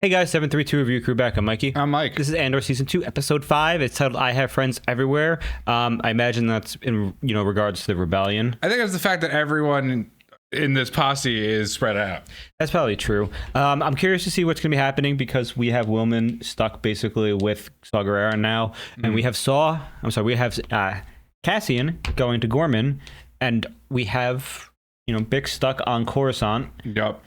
Hey guys, 732 Review Crew back. I'm Mikey. I'm Mike. This is Andor Season 2, Episode 5. It's titled I Have Friends Everywhere. I imagine that's in regards to the rebellion. I think it's the fact that everyone in this posse is spread out. That's probably true. I'm curious to see what's going to be happening because we have Willman stuck basically with Saw Gerrera now. And we have Cassian going to Gorman. And we have, Bix stuck on Coruscant. Yup.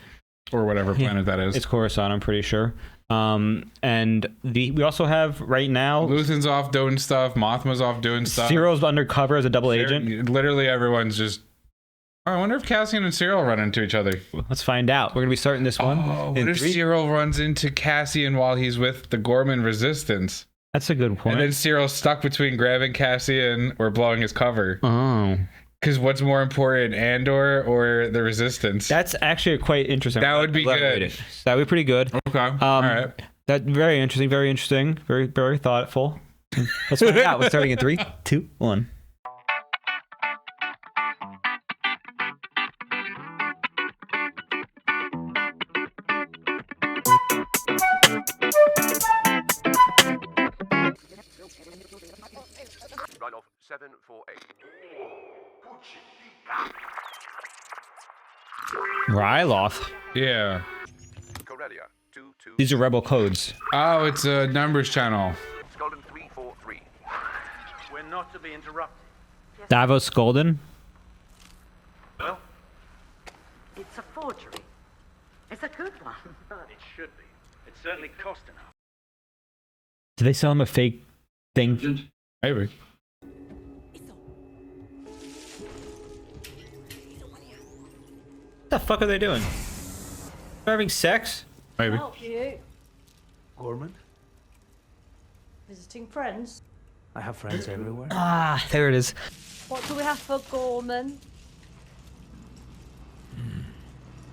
Or whatever planet that is. It's Coruscant, I'm pretty sure. And we also have right now Luthen's off doing stuff. Mothma's off doing stuff. Cyril's undercover as a double agent. Literally everyone's just... I wonder if Cassian and Cyril run into each other. Let's find out. We're going to be starting this one. What if Cyril runs into Cassian while he's with the Gorman Resistance? That's a good point. And then Cyril's stuck between grabbing Cassian or blowing his cover. Oh. Because what's more important, Andor or the Resistance? That's actually quite interesting. That would be good. That would be pretty good. Okay. All right. That very interesting. Very, very thoughtful. Let's find out. We're starting in 3, 2, 1. Run off 748. Ryloth. Yeah. Corellia 22. These are rebel codes. Oh, it's a numbers channel. Golden 343. We're not to be interrupted. Davos Golden. Well, It's a forgery. It's a good one. it should be. It certainly cost enough. Did they sell him a fake thing? Maybe. What the fuck are they doing? They're having sex? Maybe. Help you. Gorman? Visiting friends. I have friends everywhere. Ah, there it is. What do we have for Gorman?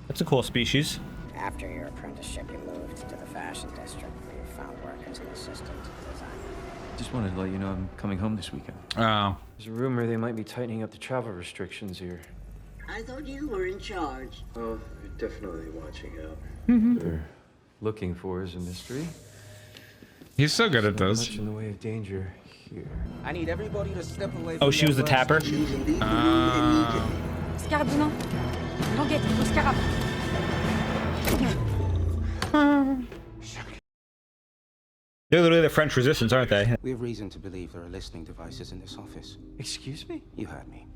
That's a cool species. After your apprenticeship, you moved to the fashion district where you found work as an assistant designer. Just wanted to let you know I'm coming home this weekend. Oh. There's a rumor they might be tightening up the travel restrictions here. I thought you were in charge. Oh, you're definitely watching out. They're looking for is a mystery. He's so good at Not this. much in the way of danger here. I need everybody to step away Oh, she was the tapper? Scarabina. Languette, au scarab. They're literally the French resistance, aren't they? We have reason to believe there are listening devices in this office. Excuse me? You heard me.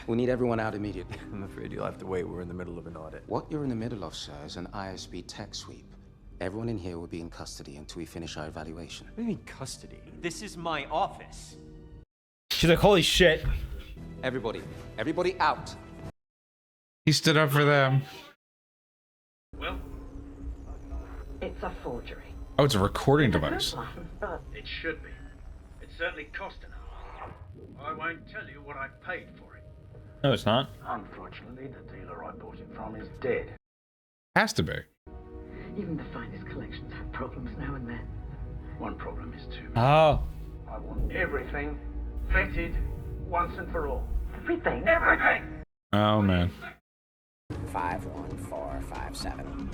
We need everyone out immediately. I'm afraid you'll have to wait. We're in the middle of an audit. What you're in the middle of, sir, is an ISB tech sweep. Everyone in here will be in custody until we finish our evaluation. What do you mean custody? This is my office. She's like, holy shit. Everybody out. He stood up for them. Well, It's a forgery. Oh, it's a recording device. it should be. It certainly cost enough. I won't tell you what I paid for it. No, it's not. Unfortunately, the dealer I bought it from is dead. Has to be. Even the finest collections have problems now and then. One problem is too many. Oh. I want everything vetted once and for all. Everything. Everything! Oh, man. 51457.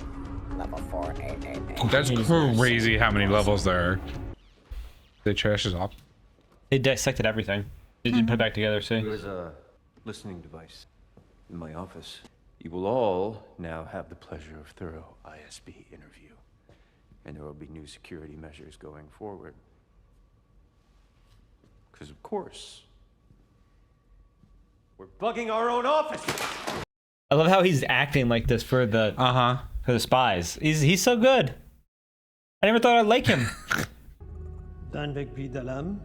Level 4888. That's crazy how many levels there are. They trash us off. They dissected everything. They didn't put it back together, see? There's a listening device in my office. You will all now have the pleasure of thorough ISB interview. And there will be new security measures going forward. Because of course, we're bugging our own office! I love how he's acting like this for the for the spies. He's so good. I never thought I'd like him. Dan Vegby Dalam.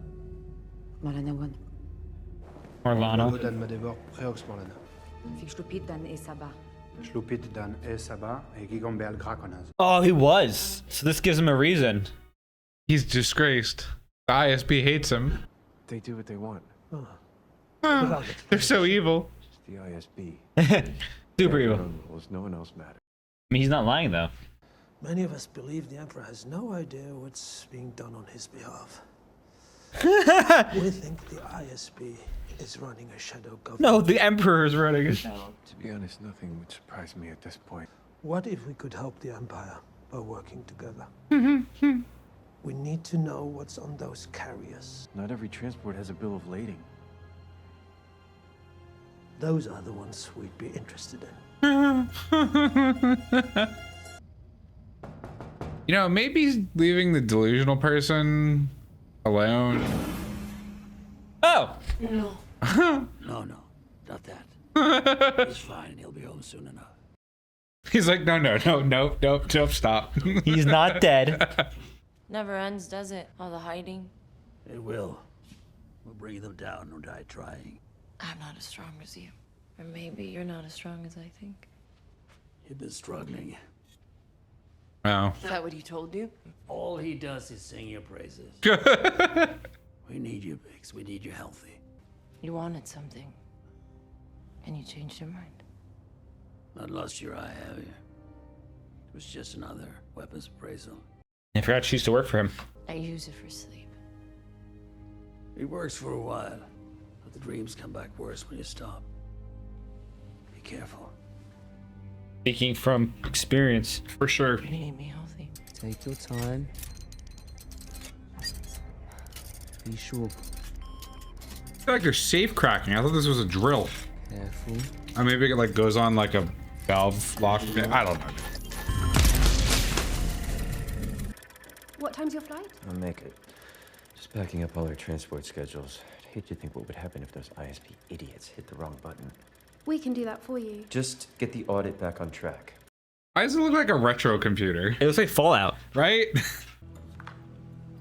Malanawan. Morlano. Dan Madebor Preox Morlana. Fikshlupit dan Esaba. Shlupit Dan Esaba e Gigombel Krakonas. Oh, he was. So this gives him a reason. He's disgraced. The ISB hates him. They do what they want. They're so evil. It's the ISB. Super evil. Their own rules, no one else matters. I mean, he's not lying though. Many of us believe the Emperor has no idea what's being done on his behalf. We think the ISB is running a shadow government. No, the Emperor is running it. To be honest, nothing would surprise me at this point. What if we could help the Empire are working together. We need to know what's on those carriers. Not every transport has a bill of lading. Those are the ones we'd be interested in. You know, maybe leaving the delusional person alone. Oh. No, no, not that. He's fine. He'll be home soon enough. He's like, no, stop. He's not dead. Never ends, does it? All the hiding. It will. We'll bring them down or die trying. I'm not as strong as you. Or maybe you're not as strong as I think. You've been struggling. Oh. Is that what he told you? All he does is sing your praises. We need you, Biggs. We need you healthy. You wanted something. And you changed your mind. Not lost your eye, have you? It was just another weapons appraisal. I forgot she used to work for him. I use it for sleep. It works for a while, but the dreams come back worse when you stop. Be careful. Speaking from experience, For sure. You need me healthy. Take your time. Be sure. I feel like they're safe cracking. I thought this was a drill. Careful. Or maybe it like goes on like a valve lock. I don't know. What time's your flight? I'll make it. Just backing up all our transport schedules. I'd hate to think what would happen if those ISP idiots hit the wrong button. We can do that for you. Just get the audit back on track. Why does it look like a retro computer? it looks like Fallout. Right?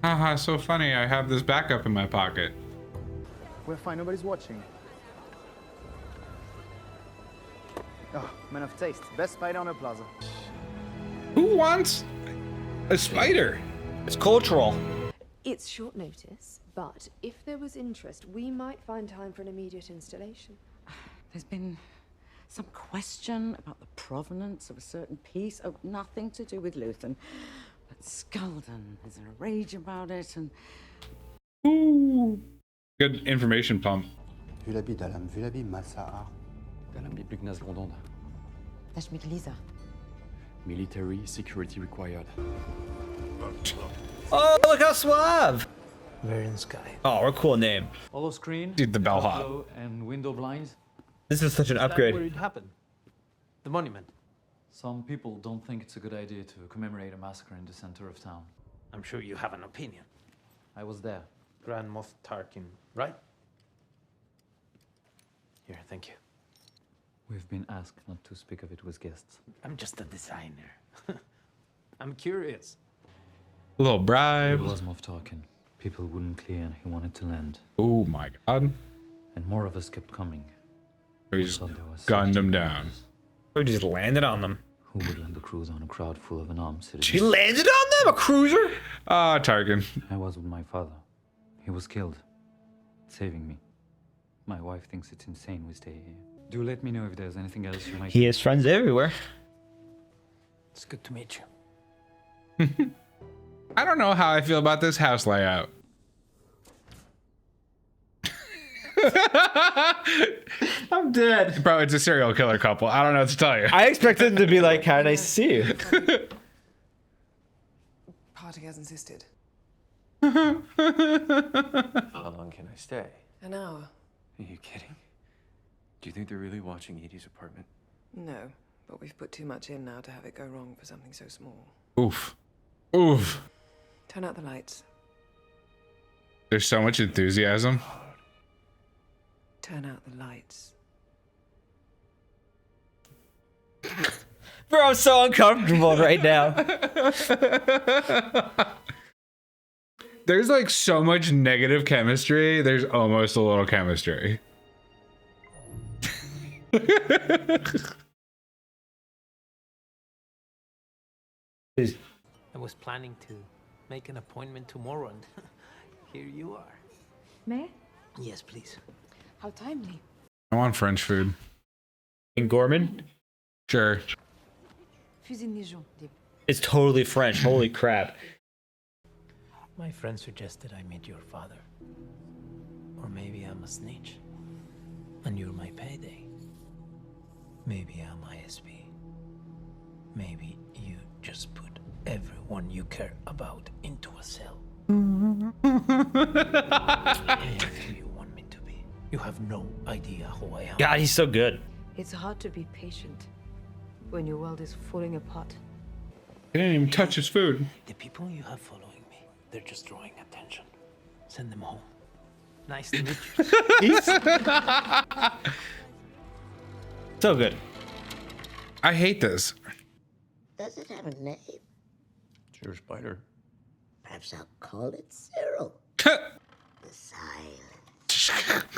Haha, so funny. I have this backup in my pocket. We're fine, nobody's watching. Oh, man of taste. Best spider on the plaza. Who wants a spider? It's cultural. It's short notice, but if there was interest, we might find time for an immediate installation. There's been some question about the provenance of a certain piece. Oh, nothing to do with Luthen. But Skulden is in a rage about it, and... Ooh. Good information pump. Military security required. Oh, look how suave. Varian Sky. Oh, what a cool name. Hollow screen. Dude, the bellhop. And window blinds. This is such an Is that upgrade. where it happened? The monument. Some people don't think it's a good idea to commemorate a massacre in the center of town. I'm sure you have an opinion. I was there. Grand Moff Tarkin, right? Here, thank you. We've been asked not to speak of it with guests. I'm just a designer. I'm curious. A little bribe. It was Moff Tarkin. People wouldn't clear and he wanted to land. Oh my god. And more of us kept coming. We just gunned them down. We just landed on them. Who would land a cruiser on a crowd full of unarmed citizens? She landed on them? A cruiser? Ah, Tarkin. I was with my father. He was killed, saving me. My wife thinks it's insane we stay here. Do let me know if there's anything else you might... He has friends everywhere. It's good to meet you. I don't know how I feel about this house layout. I'm dead. Bro, it's a serial killer couple. I don't know what to tell you. I expected them to be like, how nice to see you. Party has insisted. How long can I stay? An hour. Are you kidding? Do you think they're really watching Edie's apartment? No, but we've put too much in now to have it go wrong for something so small. Oof. Oof. Turn out the lights. There's so much enthusiasm. Turn out the lights. Bro, I'm so uncomfortable right now. There's like so much negative chemistry. There's almost a little chemistry. I was planning to make an appointment tomorrow, and here you are. May? Yes, please. How timely. I want French food. In Gorman? Sure. Fusil Nijon. It's totally French. Holy crap. My friend suggested I meet your father. Or maybe I'm a snitch. And you're my payday. Maybe I'm ISP. Maybe you just put everyone you care about into a cell. I am who you want me to be. You have no idea who I am. God, he's so good. It's hard to be patient when your world is falling apart. He didn't even touch his food. The people you have following me, they're just drawing attention. Send them home. Nice to meet you. So good. I hate this. Does it have a name? Sure, Spider. Perhaps I'll call it Cyril. The silence.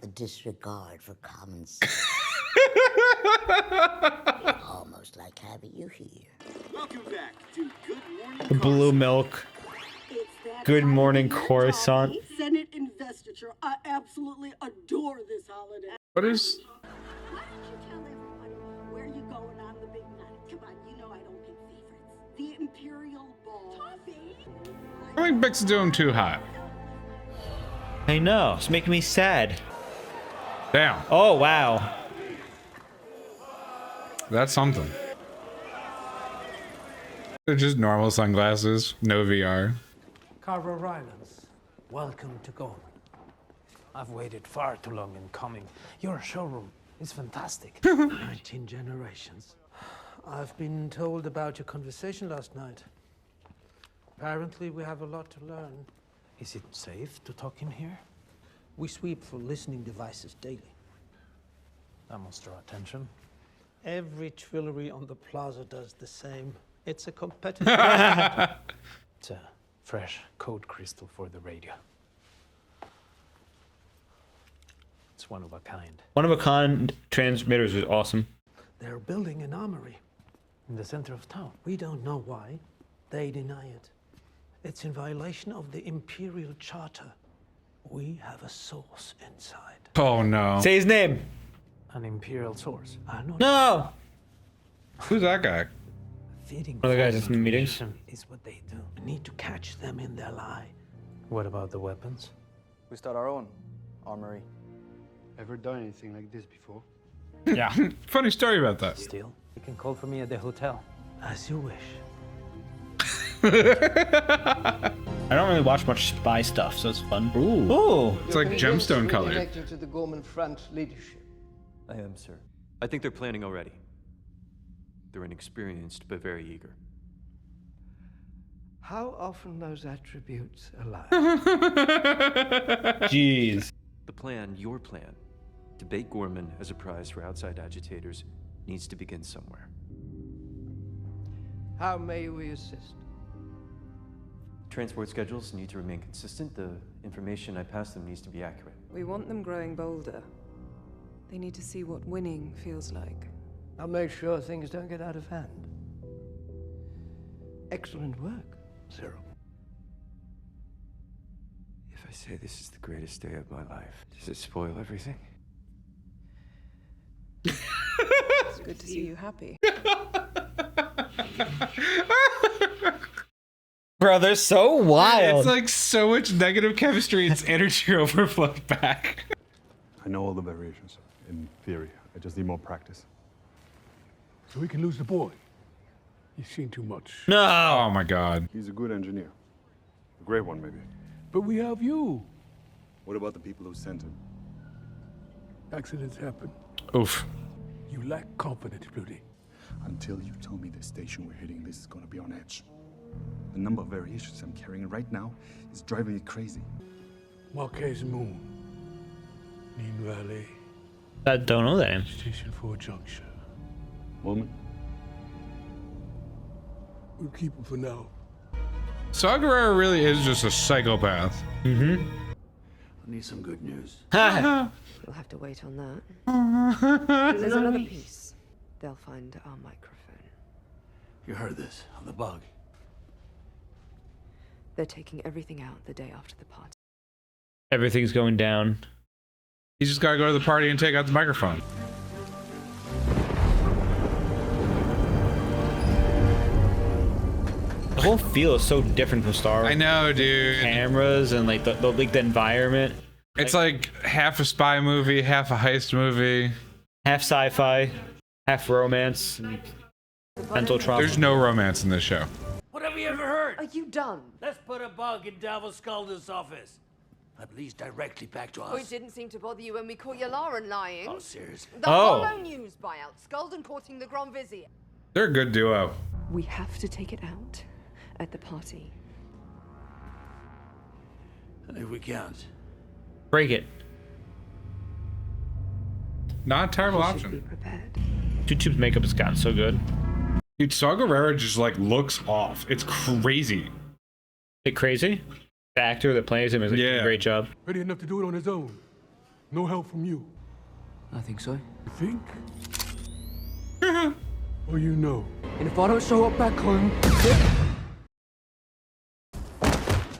The disregard for common sense. Almost like having you here. Welcome back to Good Morning The blue milk. Good morning, Coruscant. Senate investiture. I absolutely adore this holiday. What is? Why don't you tell everybody where you're going on the big night? Come on, you know I don't pick favorites. The Imperial Ball. Toffee. I think Bix is doing too hot. I know. It's making me sad. Damn. Oh, wow. That's something. They're just normal sunglasses, no VR. Carver Rylance, welcome to Gorman. I've waited far too long in coming. Your showroom is fantastic. 19 generations. I've been told about your conversation last night. Apparently, we have a lot to learn. Is it safe to talk in here? We sweep for listening devices daily. That must draw attention. Every Twillery on the plaza does the same. It's a competitive. It's a fresh code crystal for the radio. It's one of a kind. One of a kind transmitters is awesome. They're building an armory in the center of town. We don't know why. They deny it. It's in violation of the Imperial Charter. We have a source inside. Oh no. Say his name. An Imperial source. No. Who's that guy? Feeding One of the guys false in the meetings. information is what they do. We need to catch them in their lie. What about the weapons? We start our own armory. Ever done anything like this before? Yeah. Funny story about that. Still, you can call for me at the hotel. As you wish. I don't really watch much spy stuff, so it's fun. Ooh. It's like gemstone colored. Connecting to the Gorman Front leadership. I am, sir. I think they're planning already. They're inexperienced, but very eager. How often those attributes align? Jeez. The plan, your plan, to bait Gorman as a prize for outside agitators needs to begin somewhere. How may we assist? Transport schedules need to remain consistent. The information I pass them needs to be accurate. We want them growing bolder. They need to see what winning feels like. I'll make sure things don't get out of hand. Excellent work, Cyril. If I say this is the greatest day of my life, does it spoil everything? It's good to see you happy. Bro, they're so wild. It's like so much negative chemistry, it's energy overflowed back. I know all the variations, in theory. I just need more practice. So we can lose the boy. He's seen too much. No. Oh my god. He's a good engineer. A great one, maybe. But we have you. What about the people who sent him? Accidents happen. Oof. You lack confidence, Rudy. Until you tell me the station we're hitting, this is gonna be on edge. The number of variations I'm carrying right now is driving me crazy. Marquez Moon. Neen Valley. I don't know that name. Station 4 Junction. Woman? We'll keep him for now. Saw Gerrera really is just a psychopath. Mm-hmm. I need some good news. We'll have to wait on that. There's another piece. They'll find our microphone. You heard this on the bug. They're taking everything out the day after the party. Everything's going down. He's just gotta go to the party and take out the microphone. The whole feel is so different from Star Wars. I know, dude. Cameras and like the environment. It's like half a spy movie, half a heist movie. Half sci-fi, half romance. Mental trauma. There's no romance in this show. What have you ever heard? Are you done? Let's put a bug in Davos Skalden's office. That leads directly back to us. Oh, it didn't seem to bother you when we caught Yalaran lying. Oh, seriously? The Hollow News buyout. Skalden courting the Grand Vizier. They're a good duo. We have to take it out at the party. And if we can't, Break it. Not a terrible option. YouTube's makeup has gotten so good. Dude, Saw Gerrera just like looks off. It's crazy. Is it crazy? The actor that plays him is doing a great job. Ready enough to do it on his own. No help from you. I think so. You think? Or you know? And if I don't show up back home...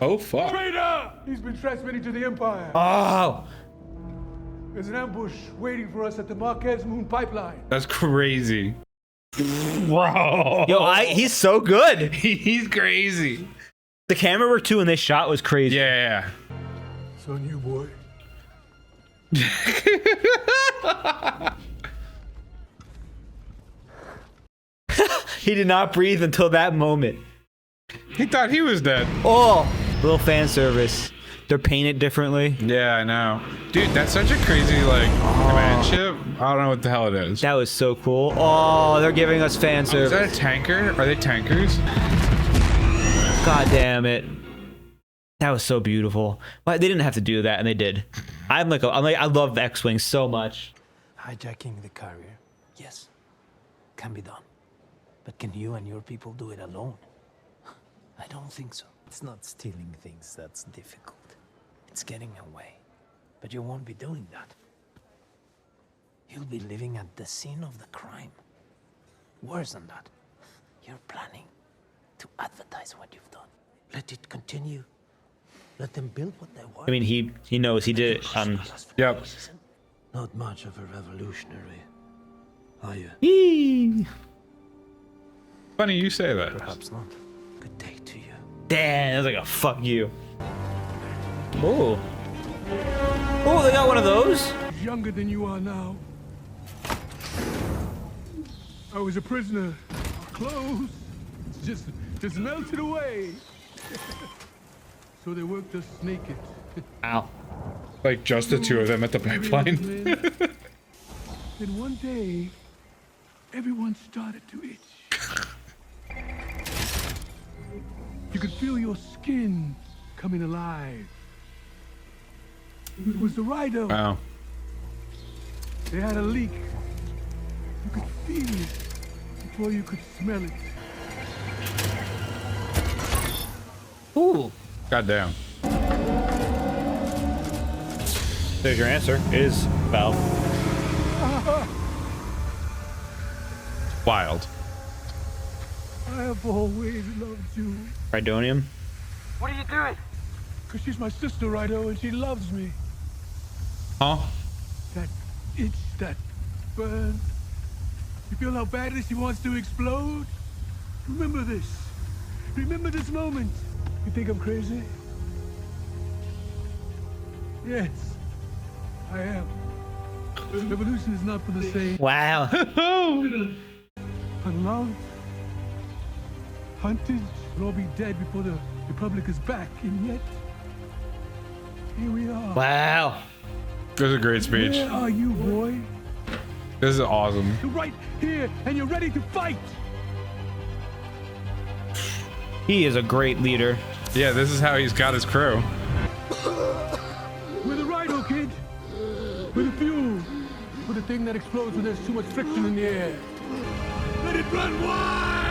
Oh, fuck. Traitor! He's been transmitting to the Empire. Oh! There's an ambush waiting for us at the Marquez Moon pipeline. That's crazy. Bro. Yo, he's so good. He's crazy. The camera work too in this shot was crazy. Yeah. It's on you, boy. He did not breathe until that moment. He thought he was dead. Oh, little fan service. They're painted differently. Yeah, I know. Dude, that's such a crazy, like, command ship. I don't know what the hell it is. That was so cool. Oh, they're giving us fan service. Is that a tanker? Are they tankers? God damn it. That was so beautiful. But they didn't have to do that, and they did. I love the X-Wing so much. Hijacking the carrier, yes, can be done. But can you and your people do it alone? I don't think so. It's not stealing things that's difficult. It's getting away. But you won't be doing that. You'll be living at the scene of the crime. Worse than that, you're planning to advertise what you've done. Let it continue. Let them build what they want. I mean, he knows he did it on... Yep. Not much of a revolutionary, are you? Yee. Funny you say that. Perhaps not. Good day to you. Damn, that was like a fuck you. Oh. Oh, they got one of those? He's younger than you are now. I was a prisoner. Clothes just melted away. So they worked us naked. Ow. Like just the two of them at the pipeline. Then one day, everyone started to itch. You could feel your skin coming alive. It was the Rido. Wow. They had a leak. You could feel it before you could smell it. Ooh. Goddamn. There's your answer. It is Valve. Wild. I have always loved you. Rhydonium. What are you doing? Because she's my sister, Rido, and she loves me. Huh? That itch, that burn. You feel how badly she wants to explode? Remember this. Remember this moment. You think I'm crazy? Yes, I am. Revolution is not for the same. Wow. Unloved, hunted, we'll all be dead before the Republic is back, and yet, here we are. Wow. This is a great speech. Where are you, boy? This is awesome. You're right here, and you're ready to fight. He is a great leader. Yeah, this is how he's got his crew. We're the Rido, kid. We're the fuel. We're the thing that explodes when there's too much friction in the air. Let it run wild!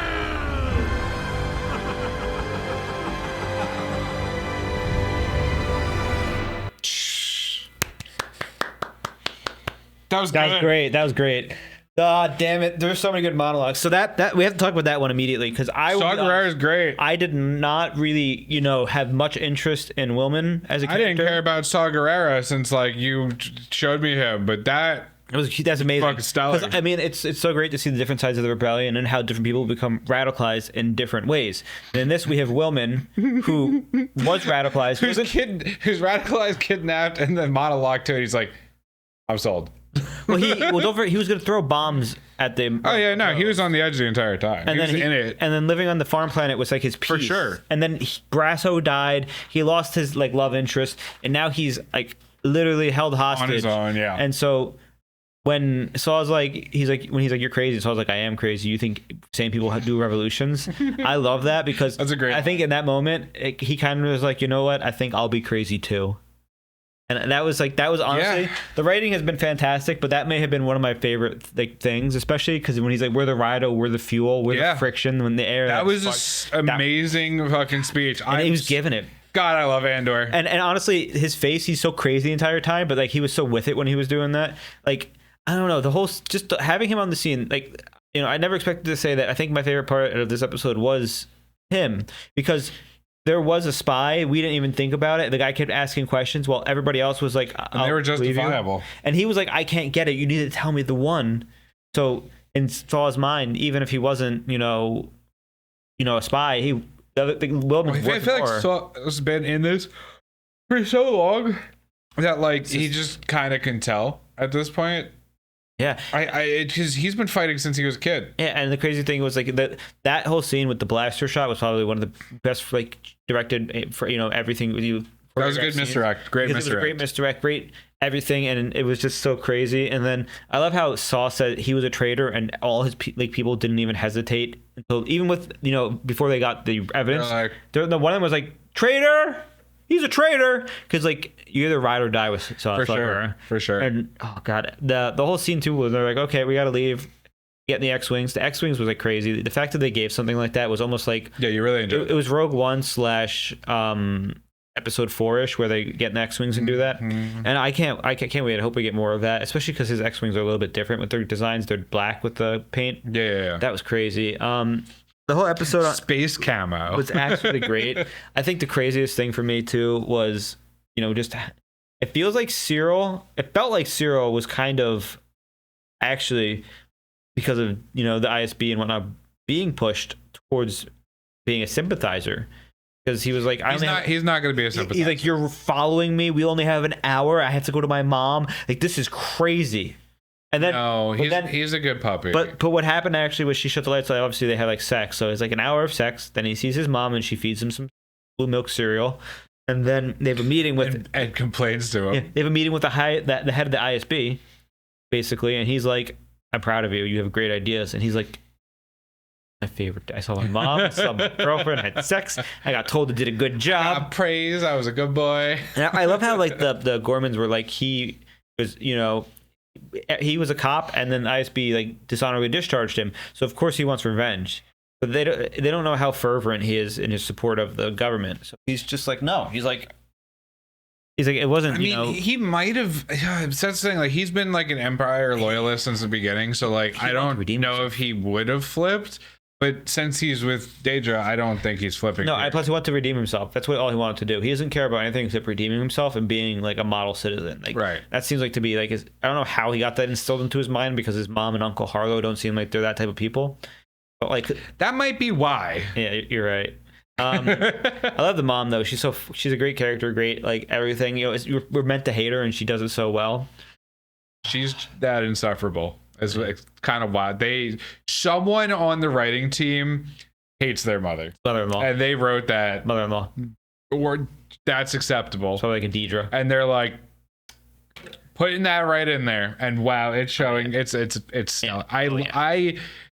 That was great. That was great. God damn it! There's so many good monologues. So that we have to talk about that one immediately because Saw Gerrera is great. I did not really, have much interest in Willman as a character. I didn't care about Saw Gerrera since like you showed me him, but that's amazing. Fucking stellar. I mean, it's so great to see the different sides of the rebellion and how different people become radicalized in different ways. And in this, we have Willman, who was radicalized, who's radicalized, kidnapped, and then monologue to it. He's like, "I'm sold." Well, he was going to throw bombs at the. Oh yeah, no, he was on the edge the entire time. And He then was in it. And then living on the farm planet was like his peace. For sure. And then Brasso died. He lost his like love interest, and now he's like literally held hostage On his own, yeah. And so when Saul's like, he's like, you're crazy. Saul's like, I am crazy. You think sane people do revolutions? I love that because that's a great. I think in that moment he kind of was like, you know what? I think I'll be crazy too. And that was honestly, the writing has been fantastic, but that may have been one of my favorite like things, especially because when he's like, we're the Rido, we're the fuel, we're the friction, when the air. That was an amazing fucking speech. And he was giving it. God, I love Andor. And honestly, his face, he's so crazy the entire time, but like he was so with it when he was doing that. Like, I don't know, the whole, just having him on the scene, like, you know, I never expected to say that. I think my favorite part of this episode was him, because there was a spy. We didn't even think about it. The guy kept asking questions while everybody else was like, and they were justifiable. And he was like, I can't get it. You need to tell me the one. So in Saul's mind, even if he wasn't, you know, a spy, I feel like Saul has been in this for so long that like he just kind of can tell at this point. Yeah, because he's been fighting since he was a kid. Yeah, and the crazy thing was like that whole scene with the blaster shot was probably one of the best like directed for, you know, everything with you. That was a good misdirect. Great misdirect. It was a great misdirect. Great everything, and it was just so crazy. And then I love how Saul said he was a traitor, and all his people didn't even hesitate until, even with, you know, before they got the evidence. The one of them was like, traitor. He's a traitor, because like you either ride or die with Saul. For sure. And oh god, the whole scene too was they're like, okay, we got to leave. Get in the X-wings. The X-wings was like crazy. The fact that they gave something like that was almost like, yeah, you really enjoyed it. It was Rogue One / episode 4-ish where they get in the X-wings and do that. And I can't wait. I hope we get more of that, especially because his X-wings are a little bit different with their designs. They're black with the paint. Yeah. That was crazy. The whole episode on space camo was actually great. I think the craziest thing for me too was, you know, just it felt like Cyril was kind of actually, because of, you know, the ISB and whatnot, being pushed towards being a sympathizer, because he was like, he's not going to be a sympathizer. He's like, you're following me. We only have an hour. I have to go to my mom. Like, this is crazy. And then he's a good puppy. But what happened actually was she shut the lights. Obviously they have like sex, so it's like an hour of sex. Then he sees his mom and she feeds him some blue milk cereal, and then they have a meeting with and complains to him. Yeah, they have a meeting with the head of the ISB, basically, and he's like, "I'm proud of you. You have great ideas." And he's like, "My favorite. I saw my mom, I saw my girlfriend, I had sex. I got told I did a good job. Praise. I was a good boy." And I love how like the Gormans were like, he was, you know, he was a cop, and then the ISB like dishonorably discharged him. So of course he wants revenge, but they don't know how fervent he is in his support of the government. So he's just like, no. He's like, it wasn't. I mean, he might have. That's the thing. Like, he's been like an Empire loyalist since the beginning. So like, I don't know if he would have flipped. But since he's with Daedra, I don't think he's flipping. No, plus he wanted to redeem himself. That's all he wanted to do. He doesn't care about anything except redeeming himself and being like a model citizen. Like, right. That seems like to be like I don't know how he got that instilled into his mind, because his mom and Uncle Harlow don't seem like they're that type of people. But like, that might be why. Yeah, you're right. I love the mom though. She's a great character. Great, like everything. You know, we're meant to hate her, and she does it so well. She's that insufferable. It's kind of wild. Someone on the writing team hates their mother-in-law, and they wrote that mother-in-law, or that's acceptable. So like a Daedra, and they're like putting that right in there, and wow, it's showing. It's. Yeah.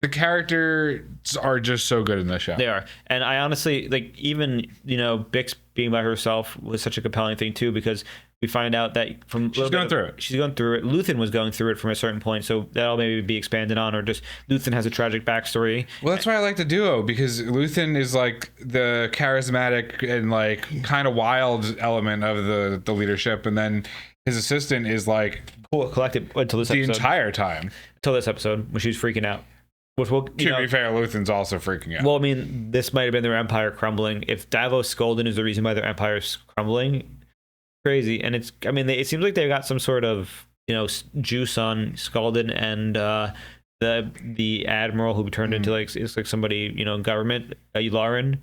The characters are just so good in this show. They are, and I honestly like, even, you know, Bix being by herself was such a compelling thing too, because we find out that she's going through it. Luthen was going through it from a certain point, so that'll maybe be expanded on, or just Luthen has a tragic backstory. Well, that's why I like the duo, because Luthen is like the charismatic and like kind of wild element of the leadership, and then his assistant is like cool, collected until this the episode. Entire time until this episode when she was freaking out. Which to be fair, Luthen's also freaking out. Well, I mean, this might have been their empire crumbling. If Davos Skolden is the reason why their empire is crumbling, crazy. And it's, I mean, it seems like they've got some sort of, you know, juice on Skolden and the admiral who turned into like, it's like somebody, you know, in government, Yularen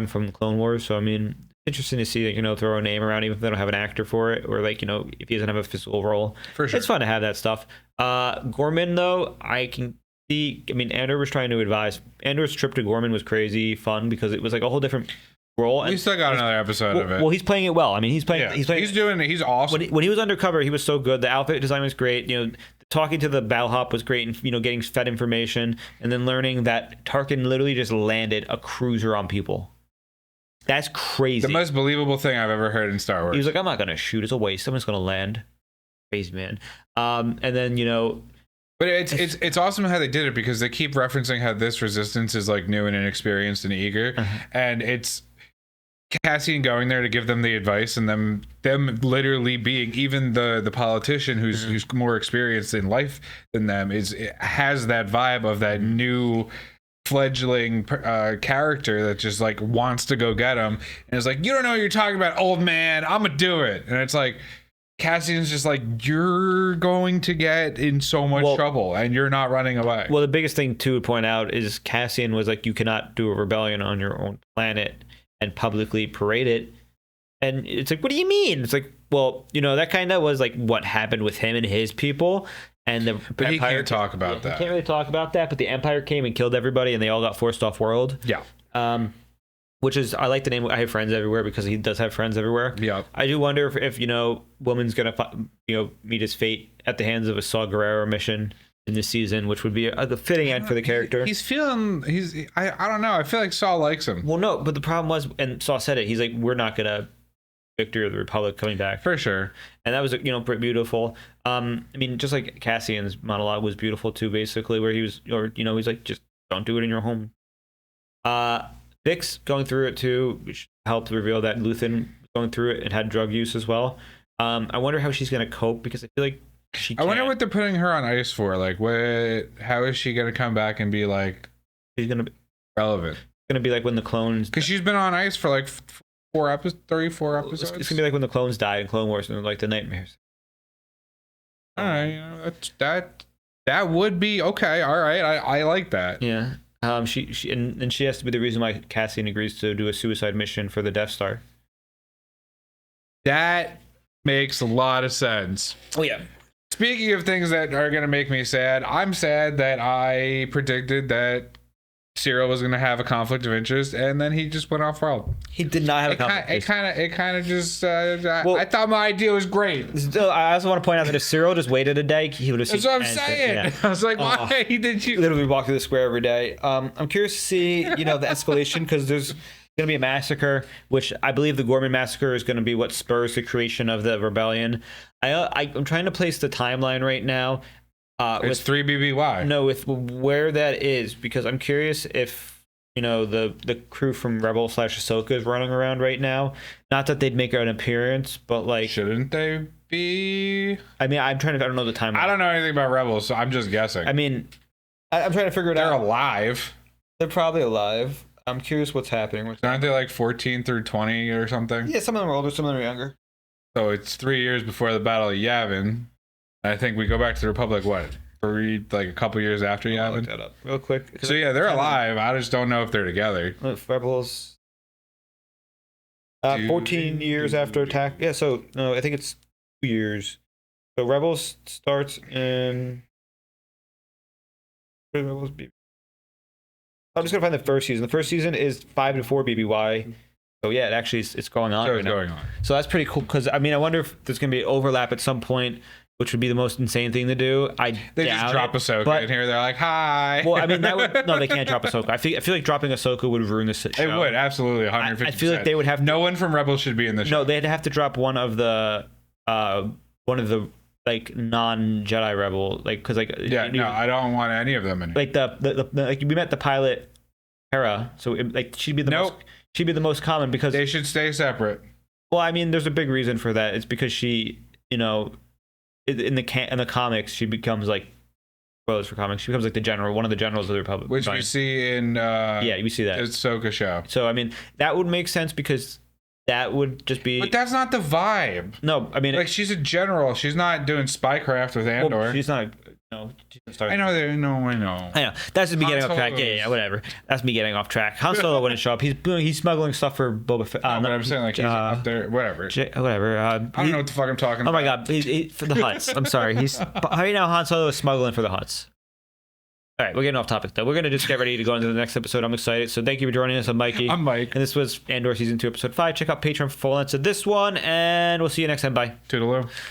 from Clone Wars. So I mean, interesting to see, like, throw a name around even if they don't have an actor for it, or like, if he doesn't have a physical role. For sure. It's fun to have that stuff. Gorman, though, I can see, Andor was trying to advise. Andor's trip to Gorman was crazy fun because it was like a whole different role. We still got another episode of it. Well, he's playing it well. I mean, he's playing. Yeah, He's awesome. When he was undercover, he was so good. The outfit design was great. Talking to the bellhop was great, and getting fed information, and then learning that Tarkin literally just landed a cruiser on people. That's crazy. The most believable thing I've ever heard in Star Wars. He was like, I'm not gonna shoot. It's a waste. I'm just gonna land. Crazy man. And then But it's awesome how they did it because they keep referencing how this resistance is like new and inexperienced and eager, and it's Cassian going there to give them the advice, and them literally being, even the politician who's more experienced in life than them has that vibe of that new fledgling character that just like wants to go get him, and it's like, you don't know what you're talking about, old man. I'm gonna do it. And it's like Cassian's just like, you're going to get in so much trouble and you're not running away. Well, the biggest thing to point out is Cassian was like, you cannot do a rebellion on your own planet and publicly parade it. And it's like, what do you mean? It's like, well, that kind of was like what happened with him and his people. And the but Empire, he can't talk about that. He can't really talk about that. But the Empire came and killed everybody, and they all got forced off world. Yeah. Which is, I like the name. I have friends everywhere because he does have friends everywhere. Yeah. I do wonder if Woman's gonna meet his fate at the hands of a Saw Gerrera mission in this season, which would be a fitting end for the character. I don't know. I feel like Saw likes him. Well, no, but the problem was, and Saw said it. He's like, we're not gonna Victory of the Republic coming back for sure, and that was pretty beautiful. I mean, just like Cassian's monologue was beautiful too, basically, where he was, he's like, just don't do it in your home. Vix going through it too, which helped reveal that Luthen going through it and had drug use as well. I wonder how she's gonna cope, because I feel like I wonder what they're putting her on ice for. Like, how is she gonna come back and be like? She's gonna be relevant. It's gonna be like when the clones, because she's been on ice for like 4 episodes. It's gonna be like when the clones died in Clone Wars and like the nightmares. All right, that would be okay. All right, I like that. Yeah. She and she has to be the reason why Cassian agrees to do a suicide mission for the Death Star. That makes a lot of sense. Oh yeah. Speaking of things that are gonna make me sad, I'm sad that I predicted that Cyril was gonna have a conflict of interest, and then he just went off world. He did not have a conflict. It kind of just. I thought my idea was great. Still, I also want to point out that if Cyril just waited a day, he would have seen. That's what I'm saying. Yeah. I was like, why did you literally walk through the square every day? I'm curious to see, the escalation, because there's going to be a massacre, which I believe the Gorman massacre is going to be what spurs the creation of the rebellion. I'm trying to place the timeline right now. It's 3 BBY. No, with where that is, because I'm curious if the crew from Rebel / Ahsoka is running around right now. Not that they'd make an appearance, but like, shouldn't they be? I mean, I don't know the timeline. I don't know anything about Rebels, so I'm just guessing. I mean, I'm trying to figure it out. They're alive. They're probably alive. I'm curious what's happening. Aren't they like 14 through 20 or something? Yeah, some of them are older, some of them are younger. So it's 3 years before the Battle of Yavin. I think we go back to the Republic, a couple years after Yavin? Look that up real quick. So yeah, they're alive. I just don't know if they're together. Rebels. 14 years after attack. Yeah, so no, I think it's 2 years. So Rebels starts in. Rebels BB. I'm just gonna find the first season. The first season is 5 to 4 BBY. So yeah, it's going on. So it's going on. So that's pretty cool, because I wonder if there's gonna be overlap at some point, which would be the most insane thing to do. They just drop Ahsoka in here. They're like, hi. Well, no, they can't drop Ahsoka. I feel like dropping Ahsoka would ruin the show. It would, absolutely, 150%. I feel like they would have no one from Rebels should be in the show. No, they'd have to drop one of the like non-Jedi Rebel, like, because like I don't want any of them in here. Like the like we met the pilot Hera, so she'd be the most common, because they should stay separate. Well, I mean, there's a big reason for that. It's because she, in the comics, she becomes like, spoilers for comics, she becomes like one of the generals of the Republic, which we see in we see that Ahsoka show. So I mean, that would make sense, because that would just be. But that's not the vibe. No, I mean, like, she's a general. She's not doing spycraft with Andor. Well, she's not. No, I know. I know. I know. That's just me Han getting off track. Solo's- Yeah, whatever. That's me getting off track. Han Solo wouldn't show up. He's smuggling stuff for Boba Fett. No, but I'm saying like he's up there. Whatever. Whatever. I don't know what the fuck I'm talking about. Oh my god, for the huts. I'm sorry. Right now Han Solo is smuggling for the huts. All right, we're getting off topic though. We're gonna just get ready to go into the next episode. I'm excited. So thank you for joining us. I'm Mikey. I'm Mike. And this was Andor season 2, episode 5. Check out Patreon for full lengths of this one, and we'll see you next time. Bye. Toodaloo.